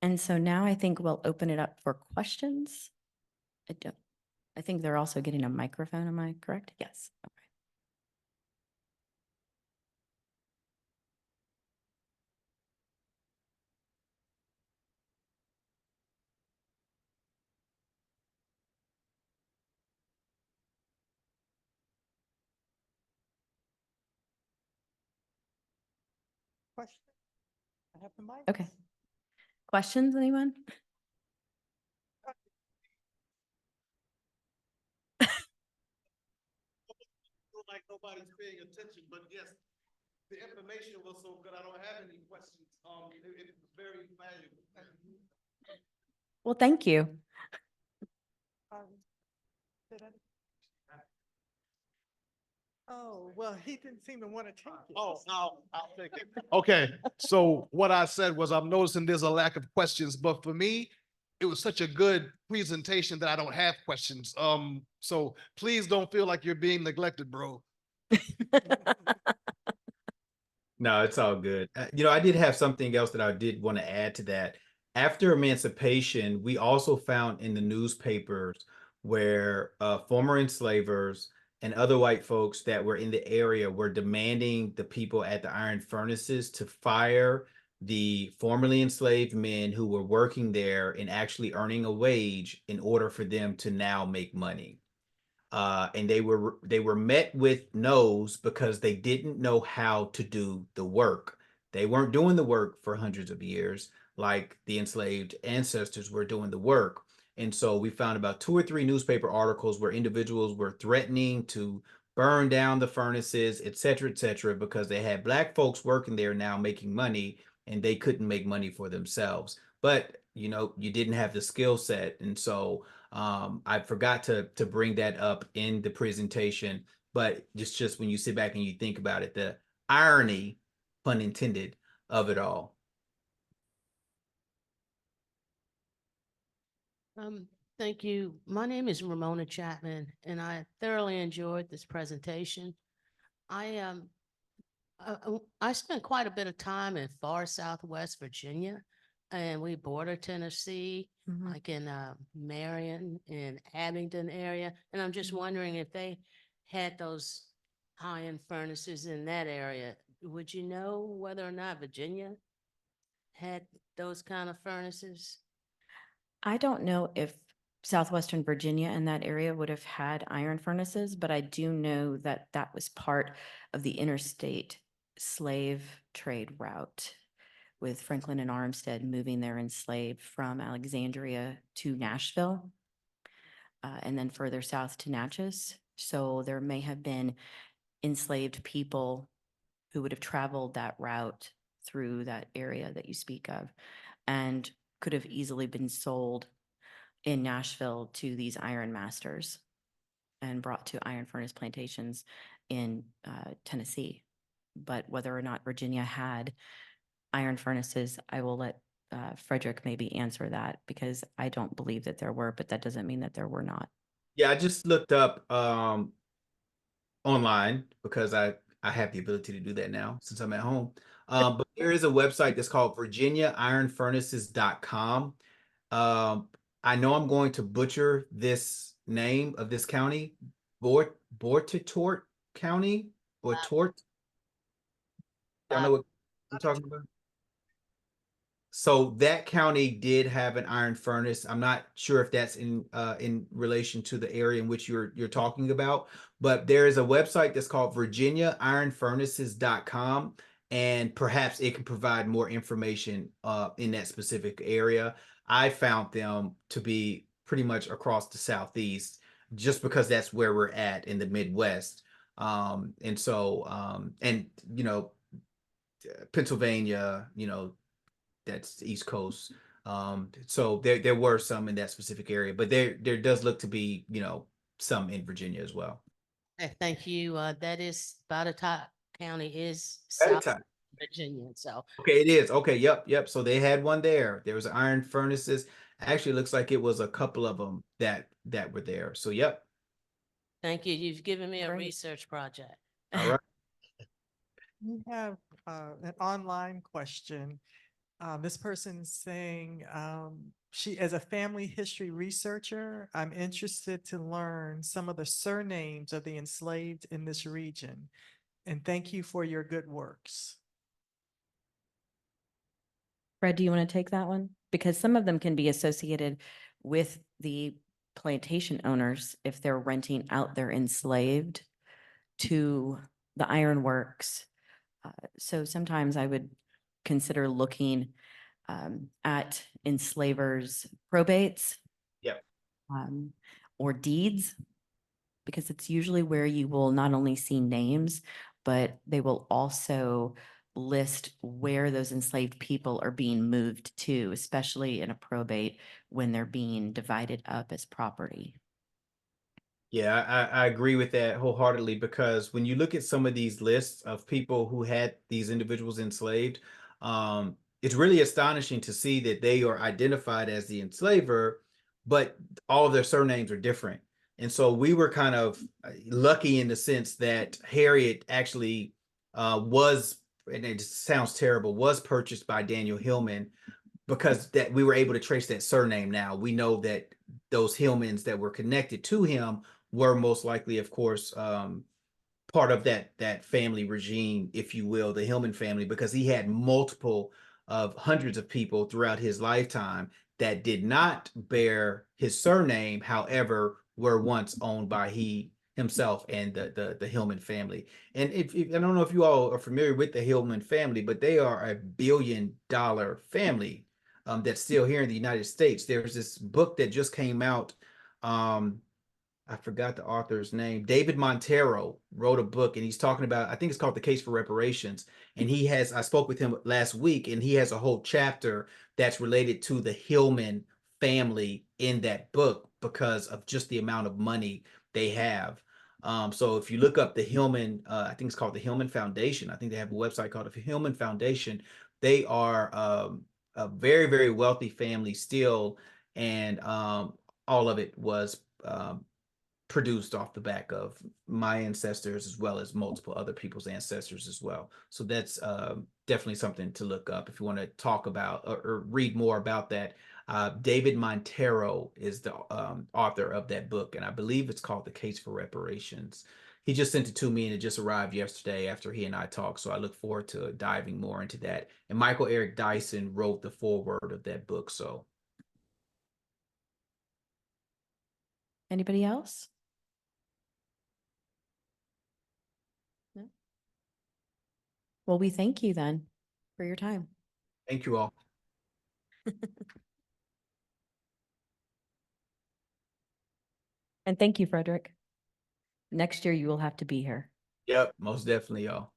And so now I think we'll open it up for questions. I think they're also getting a microphone. Am I correct? Yes. Okay. question? I have the mic. Okay. Questions, anyone? Feel like nobody's paying attention, but yes, the information was so good. I don't have any questions. It was very valuable. Well, thank you. Did I- Oh, well, he didn't seem to want to take it. Oh, I'll take it. Okay, so what I said was I'm noticing there's a lack of questions, but for me, it was such a good presentation that I don't have questions. So please don't feel like you're being neglected, bro. No, it's all good. I did have something else that I did want to add to that. After emancipation, we also found in the newspapers where former enslavers and other white folks that were in the area were demanding the people at the iron furnaces to fire the formerly enslaved men who were working there and actually earning a wage in order for them to now make money. And they were met with no's because they didn't know how to do the work. They weren't doing the work for hundreds of years like the enslaved ancestors were doing the work. And so we found about 2 or 3 newspaper articles where individuals were threatening to burn down the furnaces, et cetera, because they had Black folks working there now making money and they couldn't make money for themselves. But you didn't have the skill set. And so I forgot to bring that up in the presentation, but just when you sit back and you think about it, the irony, pun intended, of it all. Thank you. My name is Ramona Chapman, and I thoroughly enjoyed this presentation. I spent quite a bit of time in far southwest Virginia, and we border Tennessee, Mhm. like in Marion and Abingdon area. And I'm just wondering if they had those iron furnaces in that area. Would you know whether or not Virginia had those kind of furnaces? I don't know if Southwestern Virginia and that area would have had iron furnaces, but I do know that that was part of the interstate slave trade route with Franklin and Armstead moving their enslaved from Alexandria to Nashville, and then further south to Natchez. So there may have been enslaved people who would have traveled that route through that area that you speak of and could have easily been sold in Nashville to these ironmasters and brought to iron furnace plantations in Tennessee. But whether or not Virginia had iron furnaces, I will let Frederick maybe answer that because I don't believe that there were, but that doesn't mean that there were not. Yeah, I just looked up online because I have the ability to do that now since I'm at home. But there is a website that's called virginiaironfurnaces.com. I know I'm going to butcher this name of this county, Bortitort County, Bortort. Y'all know what I'm talking about? So that county did have an iron furnace. I'm not sure if that's in relation to the area in which you're talking about, but there is a website that's called virginiaironfurnaces.com, and perhaps it can provide more information in that specific area. I found them to be pretty much across the Southeast, just because that's where we're at in the Midwest. And so Pennsylvania, that's the East Coast. So there were some in that specific area, but there does look to be, some in Virginia as well. Thank you. That is, Botetourt County is At a South time. Virginia, so Okay, it is. Okay, yep. So they had one there. There was iron furnaces. Actually, it looks like it was a couple of them that were there. So yep. thank you. You've given me a Great. research project. All right. We have an online question. This person's saying, she, as a family history researcher, I'm interested to learn some of the surnames of the enslaved in this region. And thank you for your good works. Fred, do you want to take that one? Because some of them can be associated with the plantation owners if they're renting out their enslaved to the ironworks. So sometimes I would consider looking at enslavers' probates. Yep. Or deeds, because it's usually where you will not only see names, but they will also list where those enslaved people are being moved to, especially in a probate when they're being divided up as property. Yeah, I agree with that wholeheartedly, because when you look at some of these lists of people who had these individuals enslaved, it's really astonishing to see that they are identified as the enslaver, but all of their surnames are different. And so we were kind of lucky in the sense that Harriet actually was, and it sounds terrible, was purchased by Daniel Hillman, because that we were able to trace that surname. Now we know that those Hillmans that were connected to him were most likely, of course, part of that family regime, if you will, the Hillman family, because he had multiple of hundreds of people throughout his lifetime that did not bear his surname, however, were once owned by himself and the Hillman family. And if I don't know if you all are familiar with the Hillman family, but they are a $1 billion family that's still here in the United States. There's this book that just came out. I forgot the author's name. David Montero wrote a book, and he's talking about, I think it's called The Case for Reparations. And I spoke with him last week, and he has a whole chapter that's related to the Hillman family in that book because of just the amount of money they have. So if you look up the Hillman, I think it's called the Hillman Foundation. I think they have a website called the Hillman Foundation. They are a very, very wealthy family still. And all of it was produced off the back of my ancestors, as well as multiple other people's ancestors as well. So that's definitely something to look up if you want to talk about or read more about that. David Montero is the author of that book, and I believe it's called The Case for Reparations. He just sent it to me, and it just arrived yesterday after he and I talked. So I look forward to diving more into that. And Michael Eric Dyson wrote the foreword of that book. So Anybody else? No? Well, we thank you then for your time. thank you all. And thank you, Frederick. Next year, you will have to be here. Yep, most definitely, y'all.